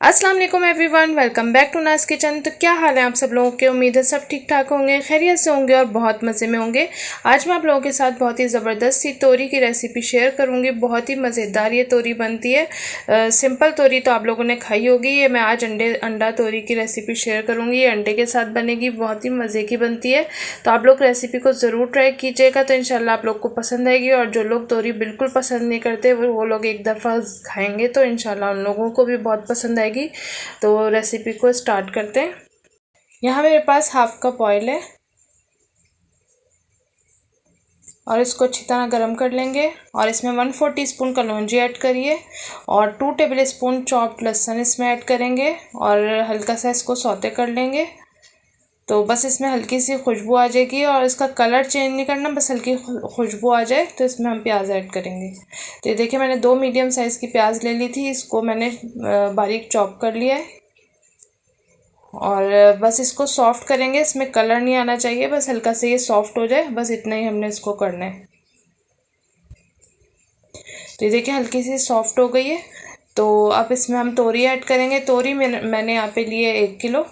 अस्सलाम वालेकुम everyone, welcome back to नाज किचन। तो क्या हाल है आप सब लोगों के? उम्मीद है सब ठीक ठाक होंगे, खैरियत से होंगे और बहुत मज़े में होंगे। आज मैं आप लोगों के साथ बहुत ही ज़बरदस्त सी तोरी की रेसिपी शेयर करूंगी। बहुत ही मज़ेदार ये तोरी बनती है। सिंपल तोरी तो आप लोगों ने खाई होगी। ये मैं आज अंडा तोरी की रेसिपी शेयर करूँगी। ये अंडे के साथ बनेगी, बहुत ही मज़े की बनती है। तो आप लोग रेसिपी को ज़रूर ट्राई कीजिएगा, तो इंशाल्लाह आप लोग को पसंद आएगी। और जो लोग तोरी बिल्कुल पसंद नहीं करते वो लोग एक दफ़ा खाएँगे तो इंशाल्लाह उन लोगों को भी बहुत पसंद आएगी। तो रेसिपी को स्टार्ट करते हैं। यहाँ मेरे पास हाफ कप ऑयल है और इसको अच्छी तरह गर्म कर लेंगे। और इसमें 1/4 टीस्पून कलौंजी ऐड करिए और 2 टेबल स्पून चॉप्ड लहसुन इसमें ऐड करेंगे और हल्का सा इसको सौते कर लेंगे। तो बस इसमें हल्की सी खुशबू आ जाएगी और इसका कलर चेंज नहीं करना, बस हल्की खुशबू आ जाए तो इसमें हम प्याज ऐड करेंगे। तो ये देखिए, मैंने 2 मीडियम साइज़ की प्याज ले ली थी, इसको मैंने बारीक चॉप कर लिया है। और बस इसको सॉफ्ट करेंगे, इसमें कलर नहीं आना चाहिए, बस हल्का से ये सॉफ्ट हो जाए, बस इतना ही हमने इसको करना है। तो ये देखिए हल्की सी सॉफ्ट हो गई है। तो अब इसमें हम तोरी ऐड करेंगे। तोरी मैंने यहाँ पे लिए 1 किलो।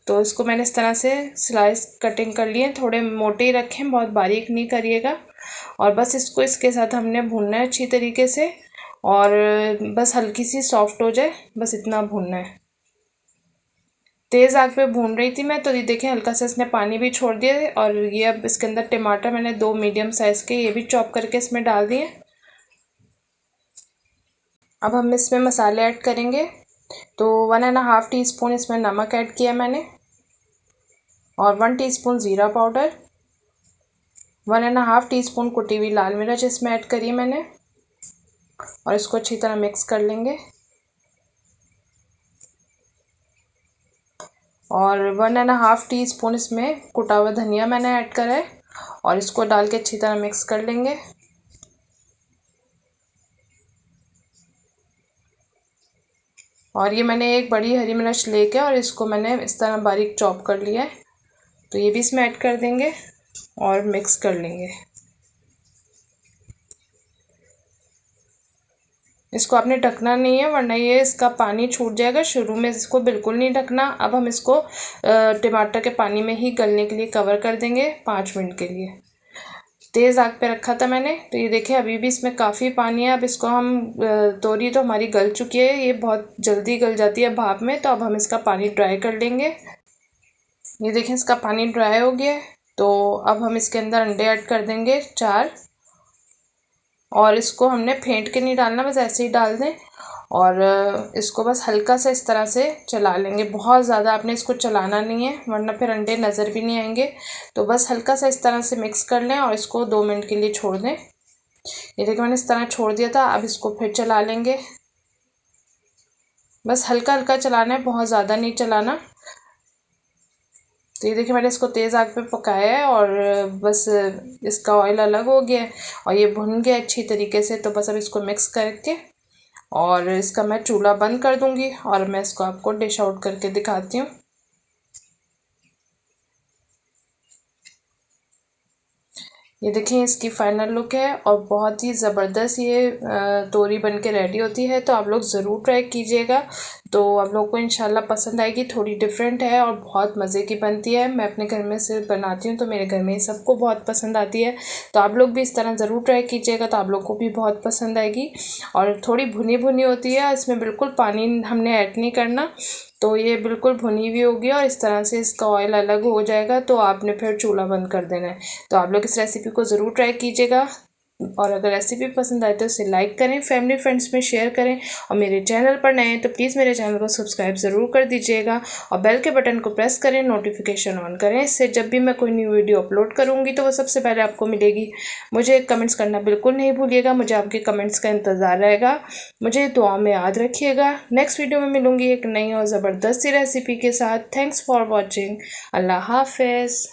तो इसको मैंने इस तरह से स्लाइस कटिंग कर लिए, थोड़े मोटे ही रखें, बहुत बारीक नहीं करिएगा। और बस इसको इसके साथ हमने भूनना है अच्छी तरीके से, और बस हल्की सी सॉफ्ट हो जाए, बस इतना भूनना है। तेज़ आग पे भून रही थी मैं, तो ये देखें हल्का सा इसने पानी भी छोड़ दिया है। और ये अब इसके अंदर टमाटर मैंने 2 मीडियम साइज़ के ये भी चॉप करके इसमें डाल दिए। अब हम इसमें मसाले ऐड करेंगे। तो 1.5 टीस्पून इसमें नमक ऐड किया मैंने और 1 टीस्पून ज़ीरा पाउडर, 1.5 टीस्पून कुटी हुई लाल मिर्च इसमें ऐड करी मैंने और इसको अच्छी तरह मिक्स कर लेंगे। और 1.5 टीस्पून इसमें कुटा हुआ धनिया मैंने ऐड करा है और इसको डाल के अच्छी तरह मिक्स कर लेंगे। और ये मैंने एक बड़ी हरी मिर्च लेके और इसको मैंने इस तरह बारीक चॉप कर लिया है, तो ये भी इसमें ऐड कर देंगे और मिक्स कर लेंगे। इसको आपने ढकना नहीं है, वरना ये इसका पानी छूट जाएगा। शुरू में इसको बिल्कुल नहीं ढकना। अब हम इसको टमाटर के पानी में ही गलने के लिए कवर कर देंगे 5 मिनट के लिए। तेज़ आग पे रखा था मैंने। तो ये देखिए अभी भी इसमें काफ़ी पानी है। अब इसको हम तोरी तो हमारी गल चुकी है, ये बहुत जल्दी गल जाती है भाप में। तो अब हम इसका पानी ड्राई कर लेंगे। ये देखें इसका पानी ड्राई हो गया है। तो अब हम इसके अंदर अंडे ऐड कर देंगे 4। और इसको हमने फेंट के नहीं डालना, बस ऐसे ही डाल दें। और इसको बस हल्का सा इस तरह से चला लेंगे। बहुत ज़्यादा आपने इसको चलाना नहीं है, वरना फिर अंडे नज़र भी नहीं आएंगे। तो बस हल्का सा इस तरह से मिक्स कर लें और इसको 2 मिनट के लिए छोड़ दें। ये देखिए मैंने इस तरह छोड़ दिया था। अब इसको फिर चला लेंगे, बस हल्का हल्का चलाना है, बहुत ज़्यादा नहीं चलाना। तो ये देखिए मैंने इसको तेज़ आग पे पकाया है और बस इसका ऑयल अलग हो गया है और ये भुन गया अच्छी तरीके से। तो बस अब इसको मिक्स करके और इसका मैं चूल्हा बंद कर दूंगी और मैं इसको आपको डिश आउट करके दिखाती हूँ। ये देखें इसकी फाइनल लुक है और बहुत ही ज़बरदस्त ये तोरी बन के रेडी होती है। तो आप लोग ज़रूर ट्राई कीजिएगा, तो आप लोग को इंशाल्लाह पसंद आएगी। थोड़ी डिफरेंट है और बहुत मज़े की बनती है। मैं अपने घर में से बनाती हूँ, तो मेरे घर में सबको बहुत पसंद आती है। तो आप लोग भी इस तरह ज़रूर ट्राई कीजिएगा, तो आप लोग को भी बहुत पसंद आएगी। और थोड़ी भुनी भुनी होती है, इसमें बिल्कुल पानी हमने ऐड नहीं करना। तो ये बिल्कुल भुनी हुई होगी और इस तरह से इसका ऑयल अलग हो जाएगा। तो आपने फिर चूल्हा बंद कर देना है। तो आप लोग इस रेसिपी को ज़रूर ट्राई कीजिएगा और अगर रेसिपी पसंद आए तो इसे लाइक करें, फैमिली फ्रेंड्स में शेयर करें। और मेरे चैनल पर नए हैं तो प्लीज़ मेरे चैनल को सब्सक्राइब ज़रूर कर दीजिएगा और बेल के बटन को प्रेस करें, नोटिफिकेशन ऑन करें। इससे जब भी मैं कोई न्यू वीडियो अपलोड करूँगी तो वो सबसे पहले आपको मिलेगी। मुझे कमेंट्स करना बिल्कुल नहीं भूलिएगा, मुझे आपके कमेंट्स का इंतज़ार रहेगा। मुझे दुआ में याद रखिएगा। नेक्स्ट वीडियो में मिलूँगी एक नई और ज़बरदस्त सी रेसिपी के साथ। Thanks for watching. अल्लाह हाफिज़।